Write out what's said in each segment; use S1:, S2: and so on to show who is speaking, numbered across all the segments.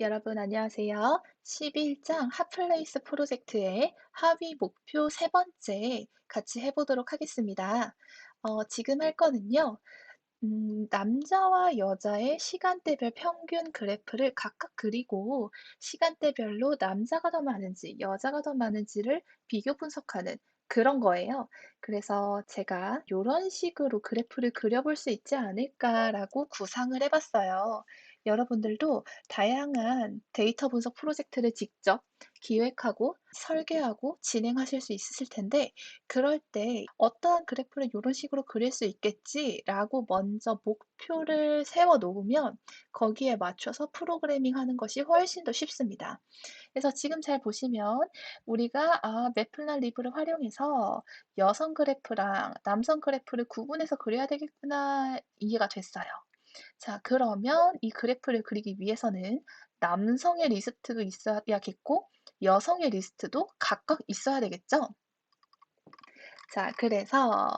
S1: 여러분 안녕하세요. 11장 핫플레이스 프로젝트의 합의 목표 세 번째 같이 해보도록 하겠습니다. 지금 할 거는요. 남자와 여자의 시간대별 평균 그래프를 각각 그리고 시간대별로 남자가 더 많은지 여자가 더 많은지를 비교 분석하는 그런 거예요. 그래서 제가 이런 식으로 그래프를 그려볼 수 있지 않을까라고 구상을 해봤어요. 여러분들도 다양한 데이터 분석 프로젝트를 직접 기획하고 설계하고 진행하실 수 있으실 텐데 그럴 때 '어떠한 그래프를 요런 식으로 그릴 수 있겠지.'라고 먼저 목표를 세워 놓으면 거기에 맞춰서 프로그래밍하는 것이 훨씬 더 쉽습니다. 그래서 지금 잘 보시면 우리가 '아 매플릿립을 활용해서 여성 그래프랑 남성 그래프를 구분해서 그려야 되겠구나.' 이해가 됐어요. 자 그러면 이 그래프를 그리기 위해서는 남성의 리스트도 있어야겠고 여성의 리스트도 각각 있어야 되겠죠? 자, 그래서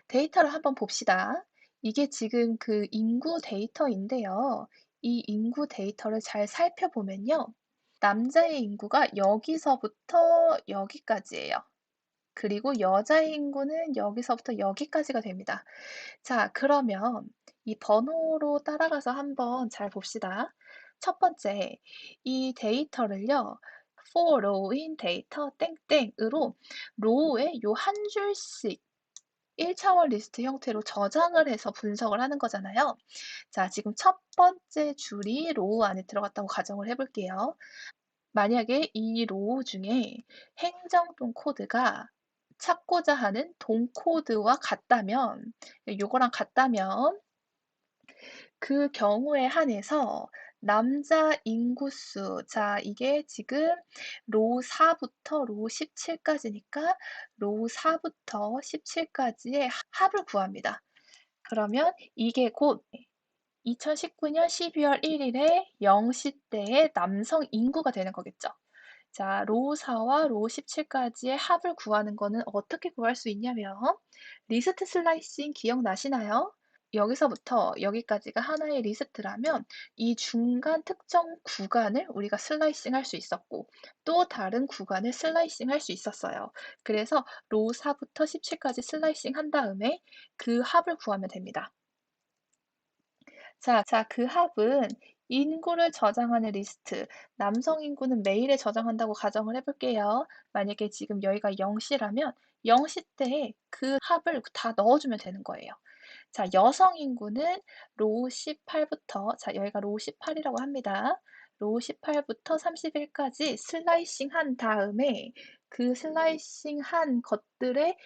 S1: 데이터를 한번 봅시다. 이게 지금 그 인구 데이터인데요. 이 인구 데이터를 잘 살펴보면요. 남자의 인구가 여기서부터 여기까지예요. 그리고 여자의 인구는 여기서부터 여기까지가 됩니다. 자, 그러면 이 번호로 따라가서 한번 잘 봅시다. 첫 번째, 이 데이터를요. for row in 데이터 땡땡으로 로우에 요 한 줄씩 1차원 리스트 형태로 저장을 해서 분석을 하는 거잖아요. 자, 지금 첫 번째 줄이 로우 안에 들어갔다고 가정을 해볼게요. 만약에 이 로우 중에 행정동 코드가 찾고자 하는 동 코드와 같다면, 요거랑 같다면 그 경우에 한해서 남자 인구수, 자, 이게 지금 로우 4부터 로우 17까지니까 로우 4부터 17까지의 합을 구합니다. 그러면 이게 곧 2019년 12월 1일에 0시 때의 남성 인구가 되는 거겠죠. 자, 로우 4와 로우 17까지의 합을 구하는 거는 어떻게 구할 수 있냐면 리스트 슬라이싱 기억나시나요? 여기서부터 여기까지가 하나의 리스트라면 이 중간 특정 구간을 우리가 슬라이싱 할 수 있었고 또 다른 구간을 슬라이싱 할 수 있었어요. 그래서 로우 4부터 17까지 슬라이싱 한 다음에 그 합을 구하면 됩니다. 자, 그 합은 인구를 저장하는 리스트, 남성 인구는 메일에 저장한다고 가정을 해볼게요. 만약에 지금 여기가 0시라면 0시 때에 그 합을 다 넣어주면 되는 거예요. 자, 여성 인구는 로우 18부터, 자, 여기가 로우 18이라고 합니다. 로우 18부터 31까지 슬라이싱 한 다음에 그 슬라이싱 한 것들의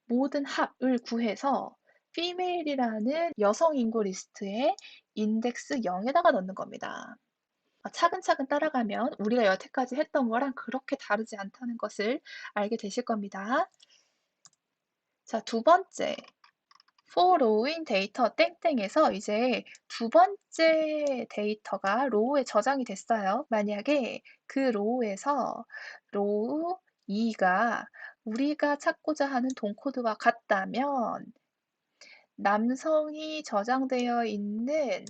S1: 모든 합을 구해서 female이라는 여성 인구 리스트에 인덱스 0에다가 넣는 겁니다. 차근차근 따라가면 우리가 여태까지 했던 거랑 그렇게 다르지 않다는 것을 알게 되실 겁니다. 자, 두 번째. for row in 데이터 땡땡에서 이제 두 번째 데이터가 로우에 저장이 됐어요. 만약에 그 로우에서 로우 2가 우리가 찾고자 하는 동 코드와 같다면 남성이 저장되어 있는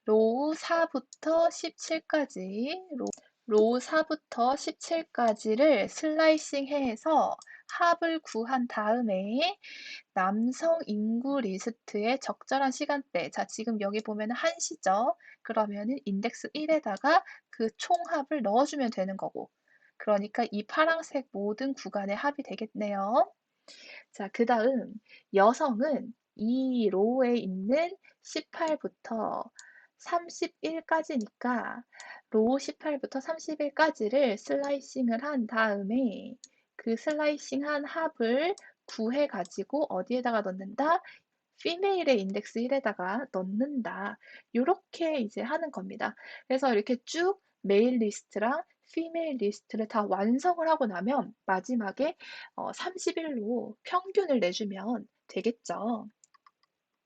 S1: 로우 4부터 17까지, 로우 4부터 17까지를 슬라이싱해서 합을 구한 다음에 남성 인구 리스트의 적절한 시간대. 자, 지금 여기 보면 1시죠. 그러면은 인덱스 1에다가 그 총합을 넣어주면 되는 거고. 그러니까 이 파란색 모든 구간의 합이 되겠네요. 자, 그 다음 여성은 이 로우에 있는 18부터 31까지니까 로우 18부터 31까지를 슬라이싱을 한 다음에 그 슬라이싱한 합을 구해 가지고 어디에다가 넣는다? 피메일의 인덱스 1에다가 넣는다. 요렇게 이제 하는 겁니다. 그래서 이렇게 쭉 메일 리스트랑 피메일 리스트를 다 완성을 하고 나면 마지막에 30일로 평균을 내주면 되겠죠.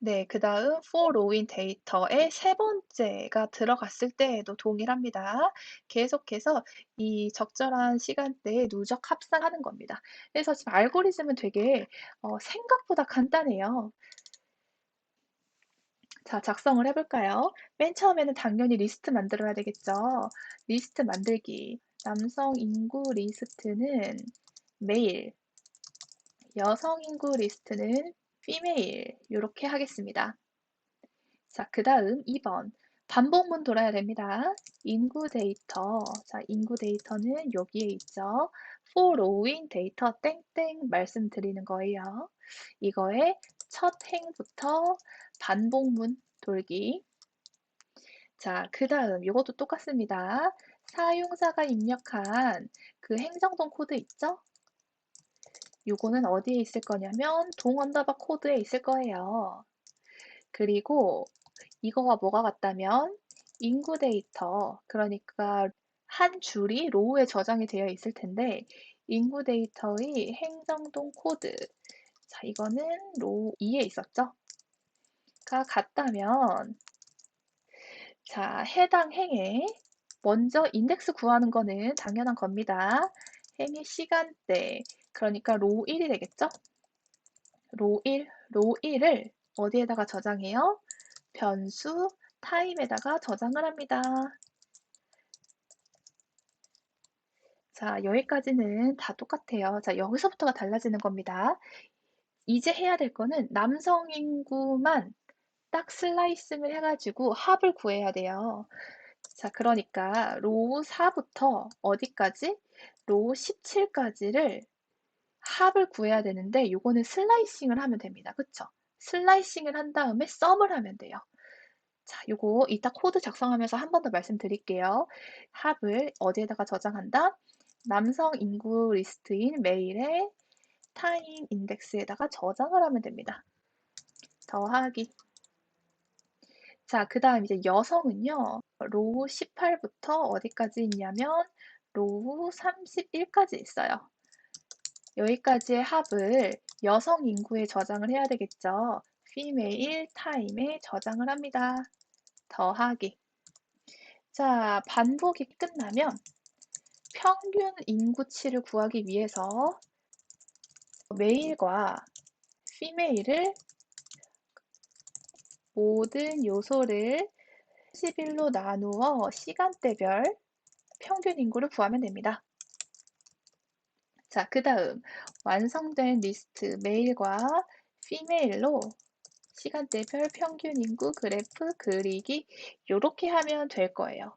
S1: 네, 그 다음 for login 데이터의 세 번째가 들어갔을 때에도 동일합니다. 계속해서 이 적절한 시간대에 누적 합산하는 겁니다. 그래서 지금 알고리즘은 되게 생각보다 간단해요. 자, 작성을 해볼까요? 맨 처음에는 당연히 리스트 만들어야 되겠죠. 리스트 만들기. 남성 인구 리스트는 메일, 여성 인구 리스트는 피메일. 이렇게 하겠습니다. 자, 그 다음 2번. 반복문 돌아야 됩니다. 인구 데이터. 자, 인구 데이터는 여기에 있죠. for 데이터 땡땡 말씀드리는 거예요. 이거의 첫 행부터 반복문 돌기. 자, 그 다음 이것도 똑같습니다. 사용자가 입력한 그 행정동 코드 있죠? 요거는 어디에 있을 거냐면 동 언더바 코드에 있을 거예요. 그리고 이거와 뭐가 같다면 인구 데이터, 그러니까 한 줄이 로우에 저장이 되어 있을 텐데 인구 데이터의 행정동 코드, 자 이거는 로우 2에 있었죠? 가 같다면 자 해당 행에 먼저 인덱스 구하는 거는 당연한 겁니다. 행의 시간대, 그러니까 로우 1이 되겠죠? 로우 1, 로우 1을 어디에다가 저장해요? 변수 타임에다가 저장을 합니다. 자, 여기까지는 다 똑같아요. 자, 여기서부터가 달라지는 겁니다. 이제 해야 될 거는 남성 인구만 딱 슬라이싱을 해가지고 합을 구해야 돼요. 자, 그러니까 로우 4부터 어디까지? 로우 17까지를 합을 구해야 되는데 이거는 슬라이싱을 하면 됩니다. 그쵸? 슬라이싱을 한 다음에 썸을 하면 돼요. 자, 요거 이따 코드 작성하면서 한 번 더 말씀드릴게요. 합을 어디에다가 저장한다? 남성 인구 리스트인 메일에 타임 인덱스에다가 저장을 하면 됩니다. 더하기. 자, 그 다음 이제 여성은요. 로우 18부터 어디까지 있냐면 로우 31까지 있어요. 여기까지의 합을 여성 인구에 저장을 해야 되겠죠. female time에 저장을 합니다. 더하기. 자, 반복이 끝나면 평균 인구치를 구하기 위해서 메일과 피메일을 모든 요소를 11로 나누어 시간대별 평균 인구를 구하면 됩니다. 자, 그 다음 완성된 리스트 메일과 피메일로 시간대별 평균 인구 그래프 그리기 이렇게 하면 될 거예요.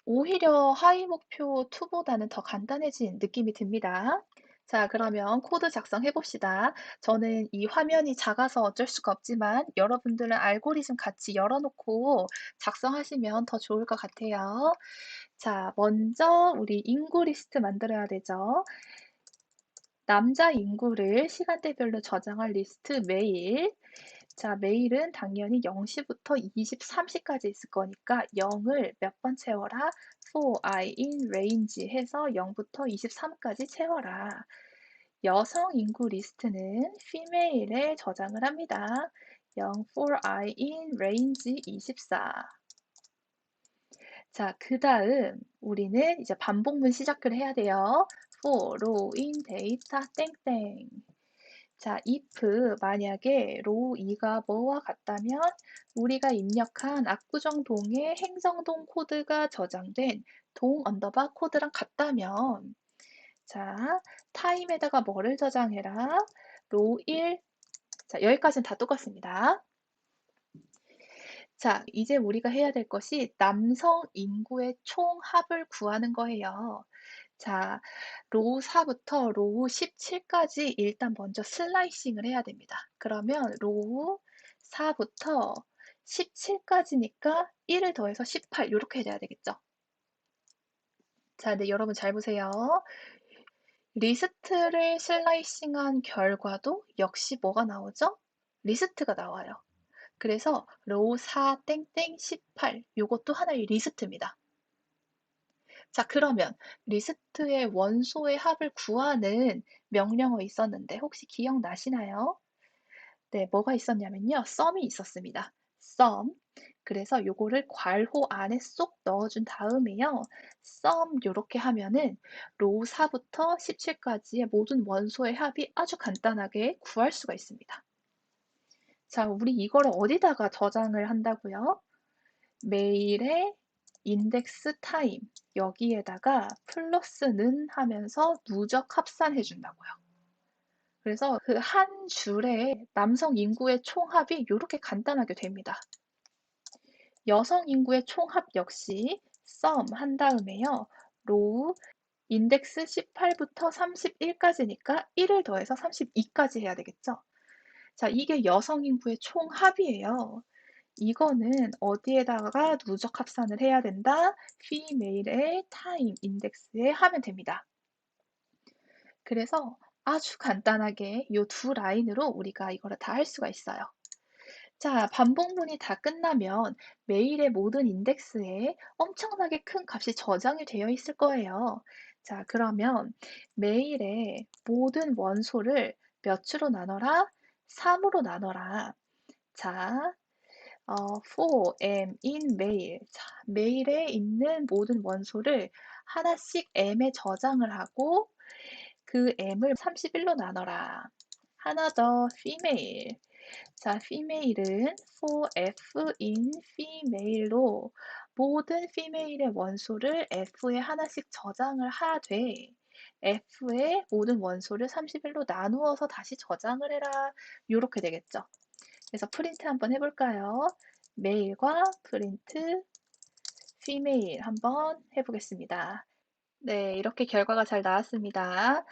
S1: 오히려 하위 목표 2보다는 더 간단해진 느낌이 듭니다. 자, 그러면 코드 작성해 봅시다. 저는 이 화면이 작아서 어쩔 수가 없지만 여러분들은 알고리즘 같이 열어놓고 작성하시면 더 좋을 것 같아요. 자, 먼저 우리 인구 리스트 만들어야 되죠. 남자 인구를 시간대별로 저장할 리스트 메일. 자, 메일은 당연히 0시부터 23시까지 있을 거니까 0을 몇 번 채워라? for I in range 해서 0부터 23까지 채워라. 여성 인구 리스트는 female에 저장을 합니다. 0 for I in range 24. 자, 그 다음 우리는 이제 반복문 시작을 해야 돼요. for row in data 땡땡. 자, if 만약에 row 2가 뭐와 같다면 우리가 입력한 압구정동의 행정동 코드가 저장된 동 언더바 코드랑 같다면 자, 타임에다가 뭐를 저장해라? row 1. 자, 여기까지는 다 똑같습니다. 자, 이제 우리가 해야 될 것이 남성 인구의 총합을 구하는 거예요. 자, 로우 4부터 로우 17까지 일단 먼저 슬라이싱을 해야 됩니다. 그러면 로우 4부터 17까지니까 1을 더해서 18 이렇게 돼야 되겠죠. 자, 네, 여러분 잘 보세요. 리스트를 슬라이싱한 결과도 역시 뭐가 나오죠? 리스트가 나와요. 그래서 로우 4 땡땡 18 요것도 하나의 리스트입니다. 자, 그러면 리스트의 원소의 합을 구하는 명령어 있었는데 혹시 기억나시나요? 네, 뭐가 있었냐면요. 썸이 있었습니다. 썸. 그래서 요거를 괄호 안에 쏙 넣어준 다음에요. 썸 요렇게 하면은 로우 4부터 17까지의 모든 원소의 합이 아주 간단하게 구할 수가 있습니다. 자, 우리 이거를 어디다가 저장을 한다고요? 메일의 인덱스 타임 여기에다가 플러스는 하면서 누적 합산해 준다고요. 그래서 그 한 줄에 남성 인구의 총합이 이렇게 간단하게 됩니다. 여성 인구의 총합 역시 sum 한 다음에요. 로우 인덱스 18부터 31까지니까 1을 더해서 32까지 해야 되겠죠. 자, 이게 여성 인구의 총합이에요. 이거는 어디에다가 누적 합산을 해야 된다? female의 time 인덱스에 하면 됩니다. 그래서 아주 간단하게 이 두 라인으로 우리가 이거를 다 할 수가 있어요. 자, 반복문이 다 끝나면 메일의 모든 인덱스에 엄청나게 큰 값이 저장이 되어 있을 거예요. 자, 그러면 메일의 모든 원소를 몇으로 나눠라? 3으로 나눠라. 자, for m in mail. 자, 메일에 있는 모든 원소를 하나씩 m에 저장을 하고 그 m을 31로 나눠라. 하나 더 female. 자, female은 for f in female로 모든 female의 원소를 f에 하나씩 저장을 하되 f의 모든 원소를 31로 나누어서 다시 저장을 해라. 이렇게 되겠죠. 그래서 프린트 한번 해볼까요? 메일과 프린트 female 한번 해보겠습니다. 네, 이렇게 결과가 잘 나왔습니다.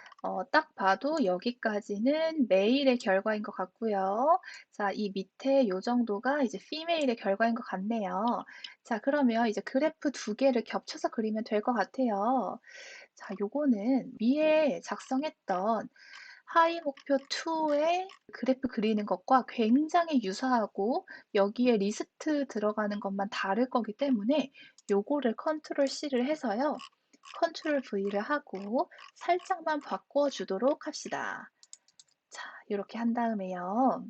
S1: 딱 봐도 여기까지는 메일의 결과인 것 같고요. 자, 이 밑에 이 정도가 이제 female의 결과인 것 같네요. 자, 그러면 이제 그래프 두 개를 겹쳐서 그리면 될 것 같아요. 자, 요거는 위에 작성했던 하이 목표 2의 그래프 그리는 것과 굉장히 유사하고 여기에 리스트 들어가는 것만 다를 거기 때문에 요거를 컨트롤 C를 해서요. 컨트롤 V를 하고 살짝만 바꿔주도록 합시다. 자, 이렇게 한 다음에요.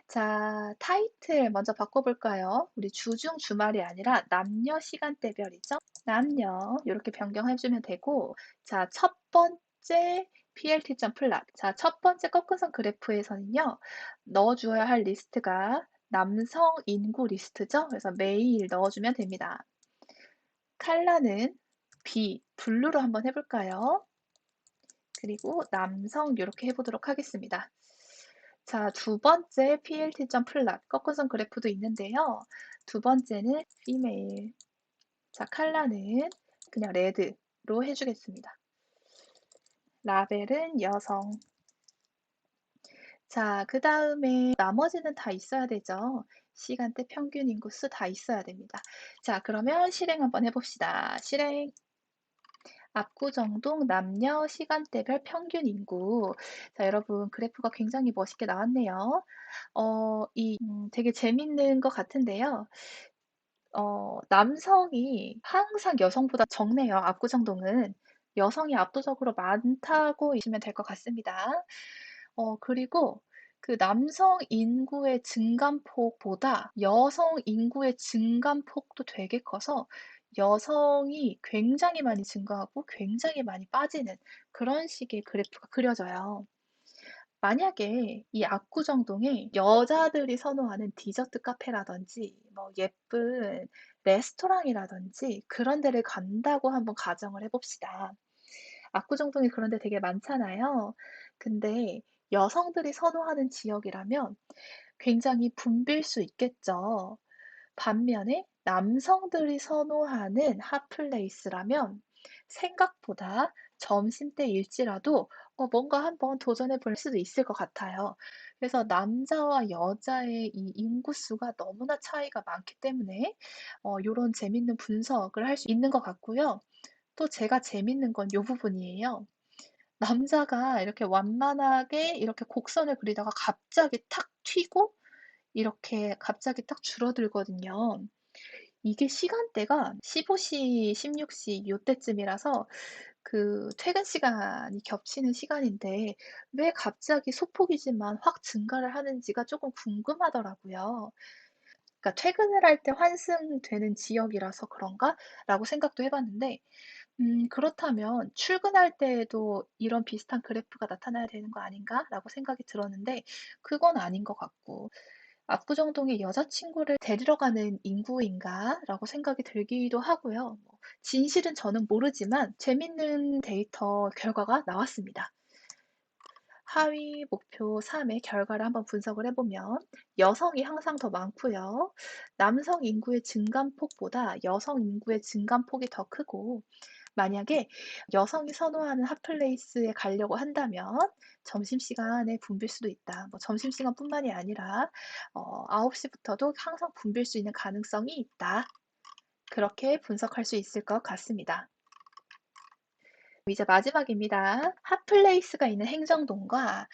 S1: 자, 타이틀 먼저 바꿔볼까요? 우리 주중 주말이 아니라 남녀 시간대별이죠? 남녀 이렇게 변경해주면 되고, 자, 첫 번째 PLT.plot. 자, 첫 번째 꺾은선 그래프에서는요, 넣어주어야 할 리스트가 남성 인구 리스트죠? 그래서 매일 넣어주면 됩니다. 컬러는 B, 블루로 한번 해볼까요? 그리고 남성 이렇게 해보도록 하겠습니다. 자, 두 번째 plt.plot 꺾어선 그래프도 있는데요. 두 번째는 female. 자, 컬러는 그냥 레드로 해주겠습니다. 라벨은 여성. 자, 그 다음에 나머지는 다 있어야 되죠. 시간대, 평균 인구수 다 있어야 됩니다. 자, 그러면 실행 한번 해봅시다. 실행. 압구정동 남녀 시간대별 평균 인구. 자, 여러분 그래프가 굉장히 멋있게 나왔네요. 되게 재밌는 것 같은데요. 남성이 항상 여성보다 적네요. 압구정동은. 여성이 압도적으로 많다고 보시면 될 것 같습니다. 그리고 그 남성 인구의 증감폭보다 여성 인구의 증감폭도 되게 커서 여성이 굉장히 많이 증가하고 굉장히 많이 빠지는 그런 식의 그래프가 그려져요. 만약에 이 압구정동에 여자들이 선호하는 디저트 카페라든지 뭐 예쁜 레스토랑이라든지 그런 데를 간다고 한번 가정을 해봅시다. 압구정동에 그런 데 되게 많잖아요. 근데 여성들이 선호하는 지역이라면 굉장히 붐빌 수 있겠죠. 반면에 남성들이 선호하는 핫플레이스라면 생각보다 점심때일지라도 뭔가 한번 도전해 볼 수도 있을 것 같아요. 그래서 남자와 여자의 이 인구수가 너무나 차이가 많기 때문에 요런 재밌는 분석을 할 수 있는 것 같고요. 또 제가 재밌는 건 요 부분이에요. 남자가 이렇게 완만하게 이렇게 곡선을 그리다가 갑자기 탁 튀고 이렇게 갑자기 딱 줄어들거든요. 이게 시간대가 15시, 16시 요때쯤이라서 그 퇴근 시간이 겹치는 시간인데 왜 갑자기 소폭이지만 확 증가를 하는지가 조금 궁금하더라고요. 그러니까 퇴근을 할 때 환승되는 지역이라서 그런가? 라고 생각도 해봤는데 그렇다면 출근할 때에도 이런 비슷한 그래프가 나타나야 되는 거 아닌가? 라고 생각이 들었는데 그건 아닌 것 같고 압구정동에 여자친구를 데리러 가는 인구인가? 라고 생각이 들기도 하고요. 진실은 저는 모르지만 재밌는 데이터 결과가 나왔습니다. 하위 목표 3의 결과를 한번 분석을 해보면 여성이 항상 더 많고요. 남성 인구의 증감폭보다 여성 인구의 증감폭이 더 크고, 만약에 여성이 선호하는 핫플레이스에 가려고 한다면 점심시간에 붐빌 수도 있다. 점심시간뿐만이 아니라 9시부터도 항상 붐빌 수 있는 가능성이 있다. 그렇게 분석할 수 있을 것 같습니다. 이제 마지막입니다. 핫플레이스가 있는 행정동과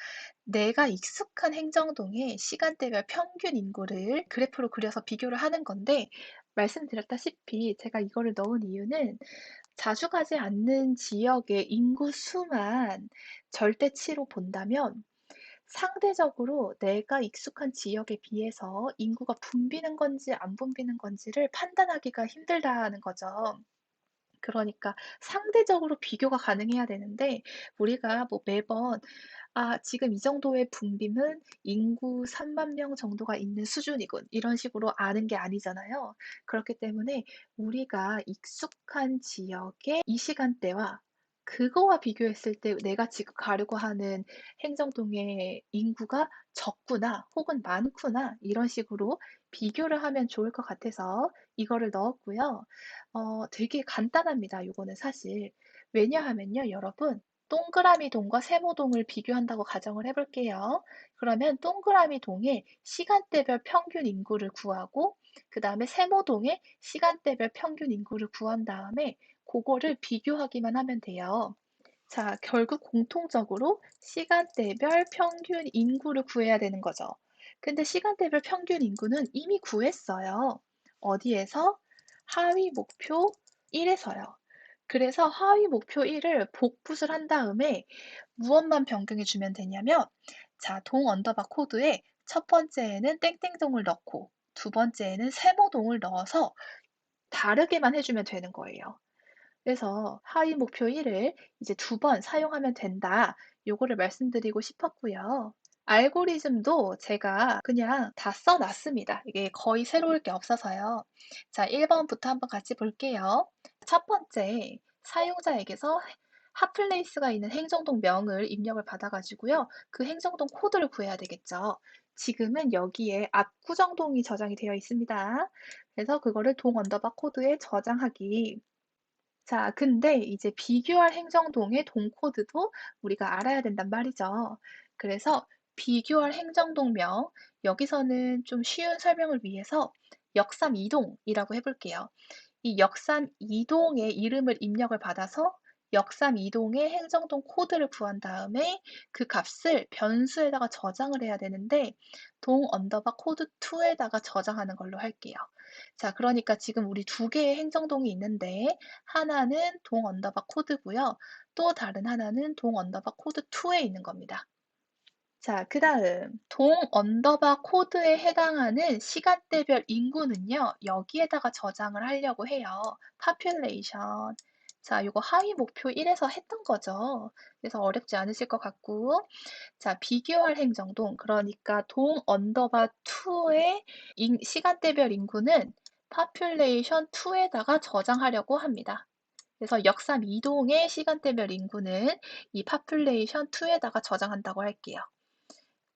S1: 내가 익숙한 행정동의 시간대별 평균 인구를 그래프로 그려서 비교를 하는 건데, 말씀드렸다시피 제가 이거를 넣은 이유는 자주 가지 않는 지역의 인구 수만 절대치로 본다면 상대적으로 내가 익숙한 지역에 비해서 인구가 붐비는 건지 안 붐비는 건지를 판단하기가 힘들다는 거죠. 그러니까 상대적으로 비교가 가능해야 되는데, 우리가 매번 지금 이 정도의 붐빔은 인구 3만 명 정도가 있는 수준이군, 이런 식으로 아는 게 아니잖아요. 그렇기 때문에 우리가 익숙한 지역의 이 시간대와 그거와 비교했을 때 내가 지금 가려고 하는 행정동의 인구가 적구나 혹은 많구나, 이런 식으로 비교를 하면 좋을 것 같아서 이거를 넣었고요. 되게 간단합니다, 요거는 사실. 왜냐하면요, 여러분, 동그라미 동과 세모동을 비교한다고 가정을 해볼게요. 그러면 동그라미 동의 시간대별 평균 인구를 구하고, 그 다음에 세모동의 시간대별 평균 인구를 구한 다음에 그거를 비교하기만 하면 돼요. 자, 결국 공통적으로 시간대별 평균 인구를 구해야 되는 거죠. 근데 시간대별 평균 인구는 이미 구했어요. 어디에서? 하위 목표 1에서요. 그래서 하위 목표 1을 복붙을 한 다음에 무엇만 변경해 주면 되냐면, 자, 동 언더바 코드에 첫 번째에는 땡땡동을 넣고 두 번째에는 세모동을 넣어서 다르게만 해주면 되는 거예요. 그래서 하위 목표 1을 이제 2번 사용하면 된다. 요거를 말씀드리고 싶었고요. 알고리즘도 제가 그냥 다 써놨습니다. 이게 거의 새로울 게 없어서요. 자, 1번부터 한번 같이 볼게요. 첫 번째, 사용자에게서 핫플레이스가 있는 행정동 명을 입력을 받아가지고요. 그 행정동 코드를 구해야 되겠죠. 지금은 여기에 압구정동이 저장이 되어 있습니다. 그래서 그거를 동 언더바 코드에 저장하기. 자, 근데 이제 비교할 행정동의 동코드도 우리가 알아야 된단 말이죠. 그래서 비교할 행정동명, 여기서는 좀 쉬운 설명을 위해서 역삼 이동이라고 해볼게요. 이 역삼 이동의 이름을 입력을 받아서 역삼 이동의 행정동 코드를 구한 다음에 그 값을 변수에다가 저장을 해야 되는데, 동 언더바 코드 2에다가 저장하는 걸로 할게요. 자, 그러니까 지금 우리 두 개의 행정동이 있는데, 하나는 동 언더바 코드고요. 또 다른 하나는 동 언더바 코드 2에 있는 겁니다. 자, 그 다음 동 언더바 코드에 해당하는 시간대별 인구는요, 여기에다가 저장을 하려고 해요. population. 자, 요거 하위 목표 1에서 했던 거죠. 그래서 어렵지 않으실 것 같고, 자, 비교할 행정동, 그러니까 동 언더바 2의 시간대별 인구는 population 2에다가 저장하려고 합니다. 그래서 역삼 이동의 시간대별 인구는 이 population 2에다가 저장한다고 할게요.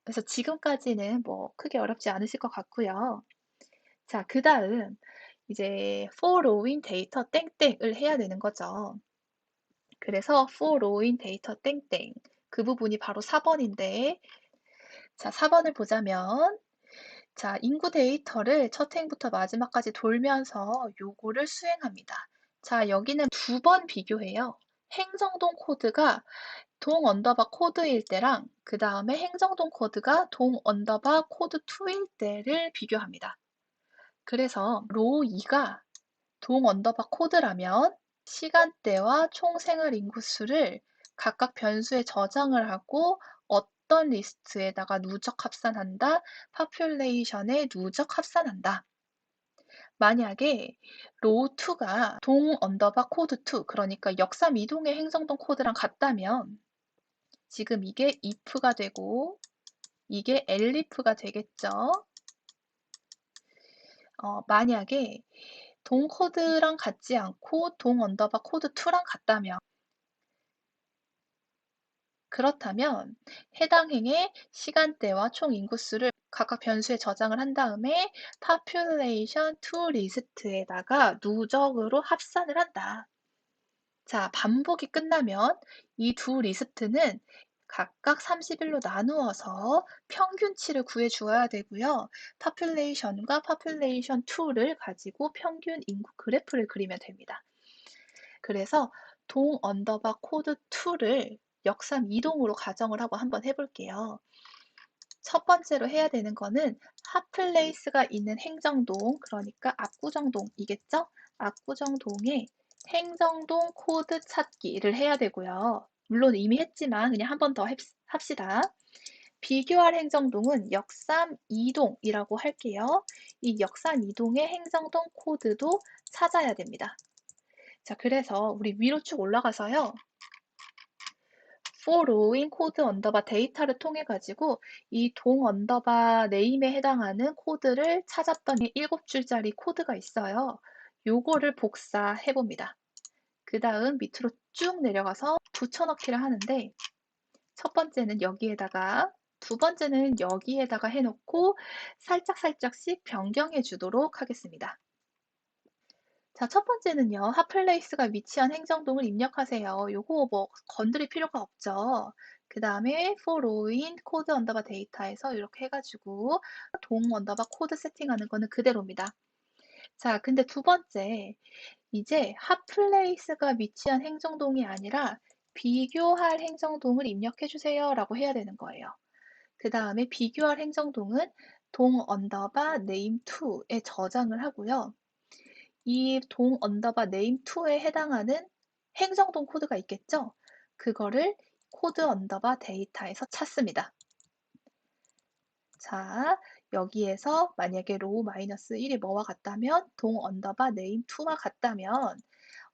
S1: 그래서 지금까지는 크게 어렵지 않으실 것 같고요. 자, 그 다음 이제 for row인 데이터 땡땡을 해야 되는 거죠. 그래서 for row인 데이터 땡땡, 그 부분이 바로 4번인데, 자, 4번을 보자면, 자, 인구 데이터를 첫 행부터 마지막까지 돌면서 요거를 수행합니다. 자, 여기는 2번 비교해요. 행정동 코드가 동 언더바 코드일 때랑 그 다음에 행정동 코드가 동 언더바 코드 2일 때를 비교합니다. 그래서 로 2가 동 언더바 코드라면 시간대와 총 생활 인구수를 각각 변수에 저장을 하고 어떤 리스트에다가 누적 합산한다, population에 누적 합산한다. 만약에 row2가 동 언더바 코드 2, 그러니까 역삼 이동의 행정동 코드랑 같다면 지금 이게 if가 되고 이게 elif가 되겠죠. 만약에 동 코드랑 같지 않고 동 언더바 코드 2랑 같다면 그렇다면 해당 행의 시간대와 총 인구수를 각각 변수에 저장을 한 다음에 population to list에다가 누적으로 합산을 한다. 자, 반복이 끝나면 이 두 리스트는 각각 30일로 나누어서 평균치를 구해 주어야 되고요. population과 population 2를 가지고 평균 인구 그래프를 그리면 됩니다. 그래서 동 언더바 코드 2를 역삼 이동으로 가정을 하고 한번 해볼게요. 첫 번째로 해야 되는 거는 핫플레이스가 있는 행정동, 그러니까 압구정동이겠죠? 압구정동에 행정동 코드 찾기를 해야 되고요. 물론 이미 했지만 그냥 한 번 더 합시다. 비교할 행정동은 역삼 이동이라고 할게요. 이 역삼 이동의 행정동 코드도 찾아야 됩니다. 자, 그래서 우리 위로 쭉 올라가서요. for rowing 코드 언더바 데이터를 통해 가지고 이 동 언더바 네임에 해당하는 코드를 찾았던 7줄짜리 코드가 있어요. 요거를 복사해 봅니다. 그 다음 밑으로 쭉 내려가서 붙여넣기를 하는데 첫 번째는 여기에다가 두 번째는 여기에다가 해놓고 살짝씩 변경해 주도록 하겠습니다. 자, 첫 번째는요. 핫플레이스가 위치한 행정동을 입력하세요. 요거 뭐 건드릴 필요가 없죠. 그 다음에 for rowing 코드 언더바 데이터에서 이렇게 해가지고 동 언더바 코드 세팅하는 거는 그대로입니다. 자, 근데 두 번째, 이제 핫플레이스가 위치한 행정동이 아니라 비교할 행정동을 입력해 주세요 라고 해야 되는 거예요. 그 다음에 비교할 행정동은 동 언더바 네임 2에 저장을 하고요. 이 동 언더바 네임 2에 해당하는 행정동 코드가 있겠죠? 그거를 코드 언더바 데이터에서 찾습니다. 자, 여기에서 만약에 로우 마이너스 1이 뭐와 같다면 동 언더바 네임 2와 같다면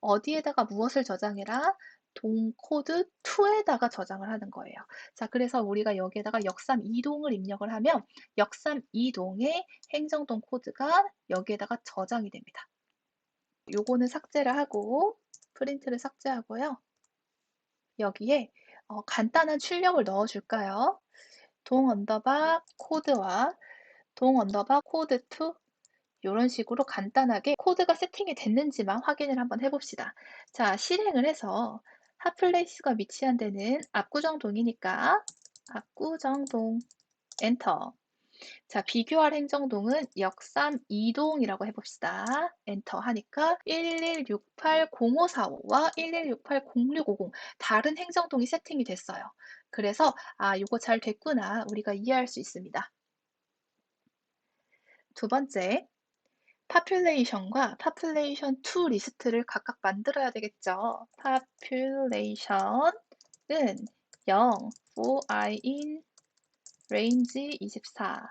S1: 어디에다가 무엇을 저장해라? 동 코드 2에다가 저장을 하는 거예요. 자, 그래서 우리가 여기에다가 역삼 이동을 입력을 하면 역삼 이동의 행정동 코드가 여기에다가 저장이 됩니다. 요거는 삭제를 하고 프린트를 삭제하고요. 여기에 간단한 출력을 넣어 줄까요? 동 언더바 코드와 동 언더바 코드 2 이런 식으로 간단하게 코드가 세팅이 됐는지만 확인을 한번 해봅시다. 자, 실행을 해서 핫플레이스가 위치한 데는 압구정동이니까 압구정동 엔터. 자, 비교할 행정동은 역삼 이동이라고 해봅시다. 엔터 하니까 11680545와 11680650 다른 행정동이 세팅이 됐어요. 그래서 이거 잘 됐구나 우리가 이해할 수 있습니다. 두 번째, population과 population to 리스트를 각각 만들어야 되겠죠. population은 0 for i in range 24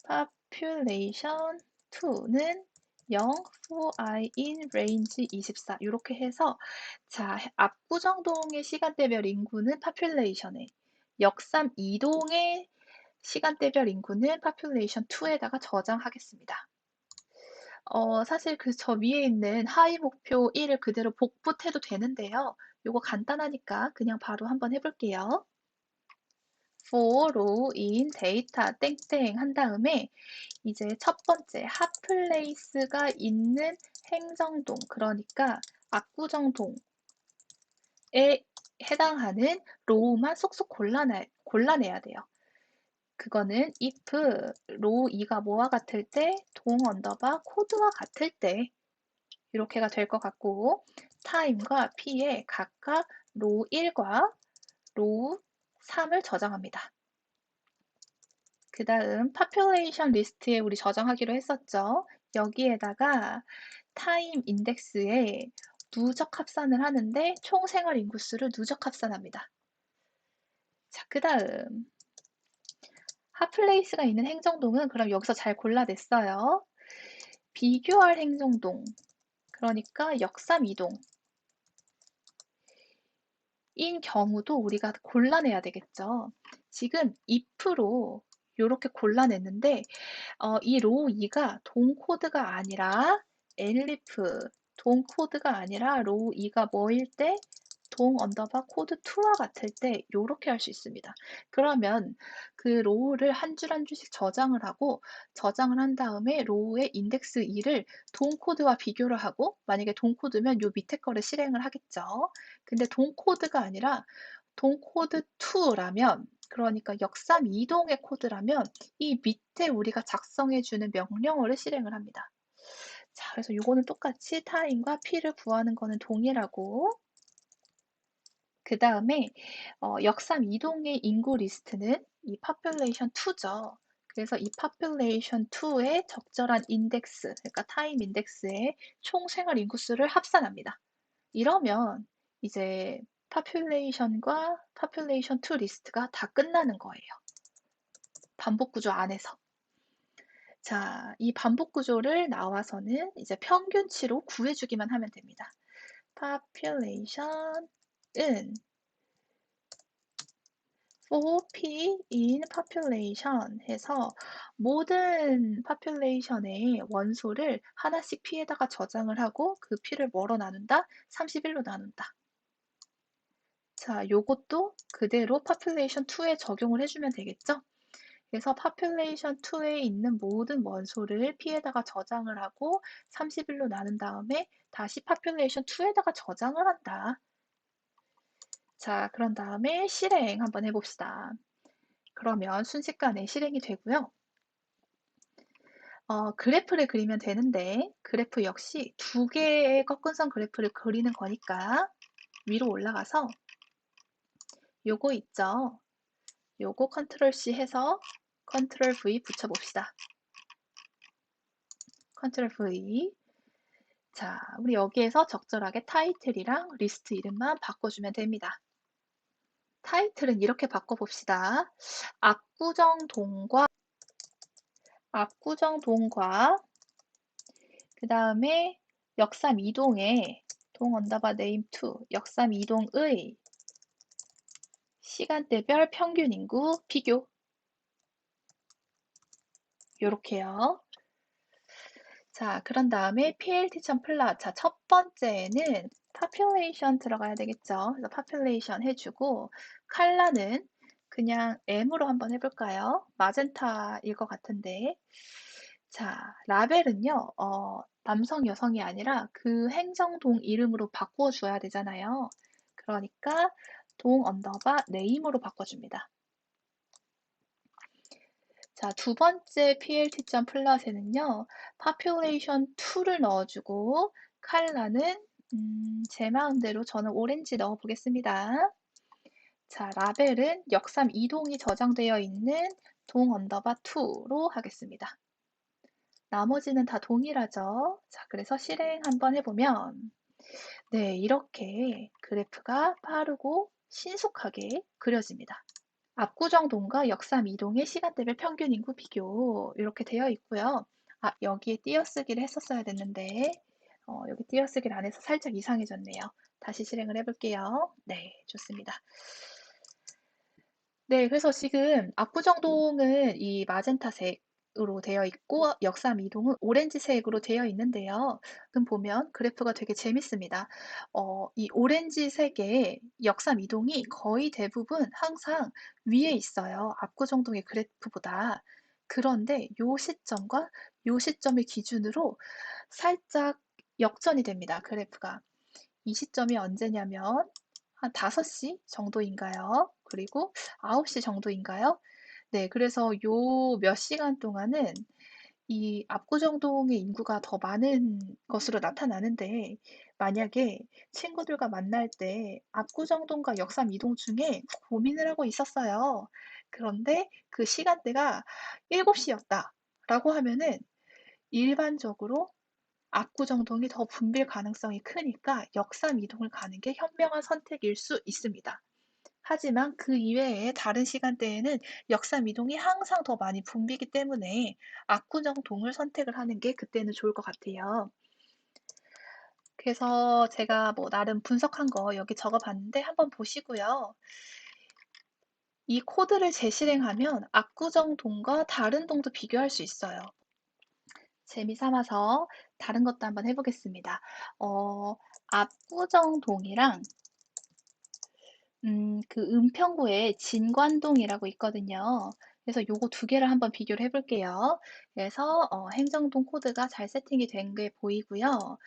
S1: population 2는 0 for i in range 24 이렇게 해서 자, 압구정동의 시간대별 인구는 population에 역삼 이동의 시간대별 인구는 population 2에다가 저장하겠습니다. 사실 저 위에 있는 하위 목표 1을 그대로 복붙해도 되는데요. 요거 간단하니까 그냥 바로 한번 해볼게요. for row in data 땡땡 한 다음에 이제 첫 번째 핫플레이스가 있는 행정동, 그러니까 압구정동에 해당하는 로우만 쏙쏙 골라내야 돼요. 그거는 if row 2가 뭐와 같을 때, 동 언더바 코드와 같을 때 이렇게가 될 것 같고 time과 p에 각각 row 1과 row 3을 저장합니다. 그 다음 population 리스트에 우리 저장하기로 했었죠. 여기에다가 타임 인덱스에 누적 합산을 하는데 총 생활 인구수를 누적 합산합니다. 자, 그 다음 핫플레이스가 있는 행정동은 그럼 여기서 잘 골라냈어요. 비교할 행정동, 그러니까 역삼 이동 인 경우도 우리가 골라내야 되겠죠. 지금 if로 요렇게 골라냈는데 이 로우 2가 동 코드가 아니라 엘리프 동 코드가 아니라 로우 2가 뭐일 때 동 언더바 코드 2와 같을 때 요렇게 할 수 있습니다. 그러면 그 로우를 한 줄 한 줄씩 저장을 하고 저장을 한 다음에 로우의 인덱스 2를 동 코드와 비교를 하고 만약에 동 코드면 요 밑에 거를 실행을 하겠죠. 근데 동 코드가 아니라 동 코드 2라면 그러니까 역삼 이동의 코드라면 이 밑에 우리가 작성해 주는 명령어를 실행을 합니다. 자, 그래서 요거는 똑같이 타임과 P를 구하는 거는 동일하고 그 다음에 역삼 이동의 인구 리스트는 이 population 2죠. 그래서 이 population 2의 적절한 인덱스, 그러니까 타임 인덱스의 총 생활 인구수를 합산합니다. 이러면 이제 population과 population 2 리스트가 다 끝나는 거예요. 반복 구조 안에서. 자, 이 반복 구조를 나와서는 이제 평균치로 구해주기만 하면 됩니다. population은 for p in population 해서 모든 population의 원소를 하나씩 p에다가 저장을 하고 그 p를 뭐로 나눈다? 31로 나눈다. 자, 요것도 그대로 population 2에 적용을 해주면 되겠죠? 그래서 population 2에 있는 모든 원소를 P에다가 저장을 하고 31로 나눈 다음에 다시 population 2에다가 저장을 한다. 자, 그런 다음에 실행 한번 해봅시다. 그러면 순식간에 실행이 되고요. 그래프를 그리면 되는데 그래프 역시 두 개의 꺾은선 그래프를 그리는 거니까 위로 올라가서 요거 있죠? 요거 컨트롤 C 해서 컨트롤 V 붙여봅시다. 컨트롤 V. 자, 우리 여기에서 적절하게 타이틀이랑 리스트 이름만 바꿔주면 됩니다. 타이틀은 이렇게 바꿔봅시다. 압구정동과 그 다음에 역삼 이동의 동 언더바 네임 2 역삼 이동의 시간대별 평균 인구 비교 요렇게요. 자, 그런 다음에 plt.plot. 자, 첫 번째는 population 들어가야 되겠죠. 그래서 population 해주고, 컬러는 그냥 M으로 한번 해볼까요? 마젠타일 것 같은데. 자, 라벨은요, 남성, 여성이 아니라 그 행정동 이름으로 바꾸어 줘야 되잖아요. 그러니까 동 언더바 네임으로 바꿔줍니다. 자, 두 번째 plt.plot에는요, population 2를 넣어주고, 컬러는 제 마음대로 저는 오렌지 넣어보겠습니다. 자, 라벨은 역삼 이동이 저장되어 있는 동 언더바 2로 하겠습니다. 나머지는 다 동일하죠. 자, 그래서 실행 한번 해보면, 네, 이렇게 그래프가 빠르고 신속하게 그려집니다. 압구정동과 역삼 이동의 시간대별 평균 인구 비교 이렇게 되어 있고요. 아, 여기에 띄어쓰기를 했었어야 됐는데 여기 띄어쓰기를 안 해서 살짝 이상해졌네요. 다시 실행을 해볼게요. 네, 좋습니다. 네, 그래서 지금 압구정동은 이 마젠타색으로 되어 있고 역삼 이동은 오렌지색으로 되어 있는데요. 그럼 보면 그래프가 되게 재밌습니다. 이 오렌지색의 역삼 이동이 거의 대부분 항상 위에 있어요. 압구정동의 그래프보다. 그런데 요 시점과 요 시점을 기준으로 살짝 역전이 됩니다. 그래프가. 이 시점이 언제냐면 한 5시 정도인가요? 그리고 9시 정도인가요? 네, 그래서 요 몇 시간 동안은 이 압구정동의 인구가 더 많은 것으로 나타나는데 만약에 친구들과 만날 때 압구정동과 역삼 이동 중에 고민을 하고 있었어요. 그런데 그 시간대가 7시였다 라고 하면은 일반적으로 압구정동이 더 붐빌 가능성이 크니까 역삼 이동을 가는 게 현명한 선택일 수 있습니다. 하지만 그 이외에 다른 시간대에는 역삼 이동이 항상 더 많이 붐비기 때문에 압구정동을 선택을 하는 게 그때는 좋을 것 같아요. 그래서 제가 뭐 나름 분석한 거 여기 적어봤는데 한번 보시고요. 이 코드를 재실행하면 압구정 동과 다른 동도 비교할 수 있어요. 재미 삼아서 다른 것도 한번 해 보겠습니다. 어 압구정 동이랑 그 은평구에 진관동이라고 있거든요. 그래서 요거 두 개를 한번 비교를 해 볼게요. 그래서 행정동 코드가 잘 세팅이 된 게 보이고요.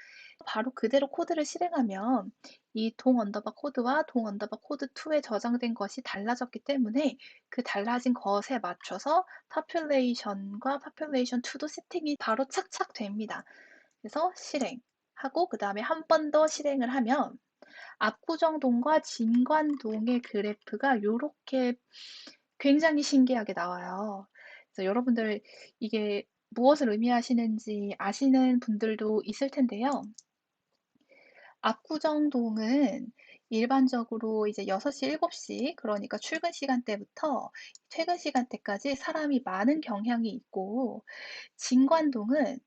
S1: 바로 그대로 코드를 실행하면 이 동 언더바 코드와 동 언더바 코드 2에 저장된 것이 달라졌기 때문에 그 달라진 것에 맞춰서 population과 population 2도 세팅이 바로 착착 됩니다. 그래서 실행하고 그다음에 한 번 더 실행을 하면 압구정동과 진관동의 그래프가 요렇게 굉장히 신기하게 나와요. 그래서 여러분들 이게 무엇을 의미하시는지 아시는 분들도 있을 텐데요. 압구정동은 일반적으로 이제 6시, 7시 그러니까 출근 시간대부터 퇴근 시간대까지 사람이 많은 경향이 있고 진관동은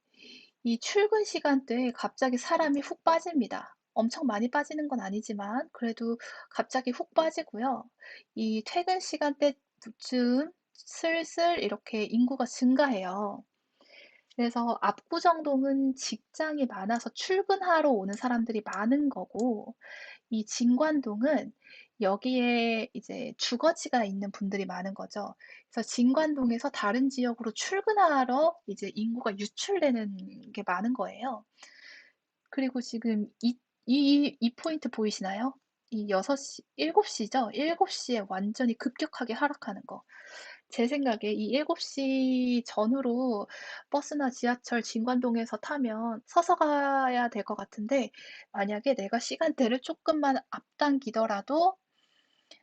S1: 이 출근 시간대에 갑자기 사람이 훅 빠집니다. 엄청 많이 빠지는 건 아니지만 그래도 갑자기 훅 빠지고요. 이 퇴근 시간대쯤 슬슬 이렇게 인구가 증가해요. 그래서 압구정동은 직장이 많아서 출근하러 오는 사람들이 많은 거고, 이 진관동은 여기에 이제 주거지가 있는 분들이 많은 거죠. 그래서 진관동에서 다른 지역으로 출근하러 이제 인구가 유출되는 게 많은 거예요. 그리고 지금 이 포인트 보이시나요? 이 6시, 7시죠? 7시에 완전히 급격하게 하락하는 거. 제 생각에 이 7시 전후로 버스나 지하철 진관동에서 타면 서서 가야 될 것 같은데, 만약에 내가 시간대를 조금만 앞당기더라도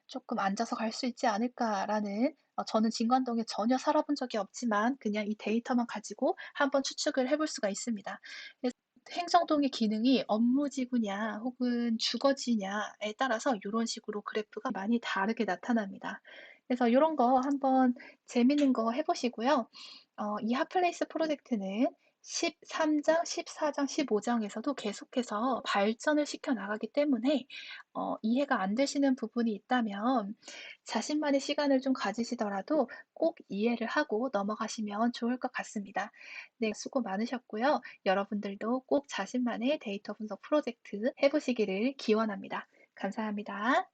S1: 조금 앉아서 갈 수 있지 않을까라는 저는 진관동에 전혀 살아본 적이 없지만 그냥 이 데이터만 가지고 한번 추측을 해볼 수가 있습니다. 그래서 행정동의 기능이 업무지구냐 혹은 주거지냐에 따라서 이런 식으로 그래프가 많이 다르게 나타납니다. 그래서 이런 거 한번 재밌는 거 해보시고요. 이 핫플레이스 프로젝트는 13장, 14장, 15장에서도 계속해서 발전을 시켜 나가기 때문에 이해가 안 되시는 부분이 있다면 자신만의 시간을 좀 가지시더라도 꼭 이해를 하고 넘어가시면 좋을 것 같습니다. 네, 수고 많으셨고요. 여러분들도 꼭 자신만의 데이터 분석 프로젝트 해보시기를 기원합니다. 감사합니다.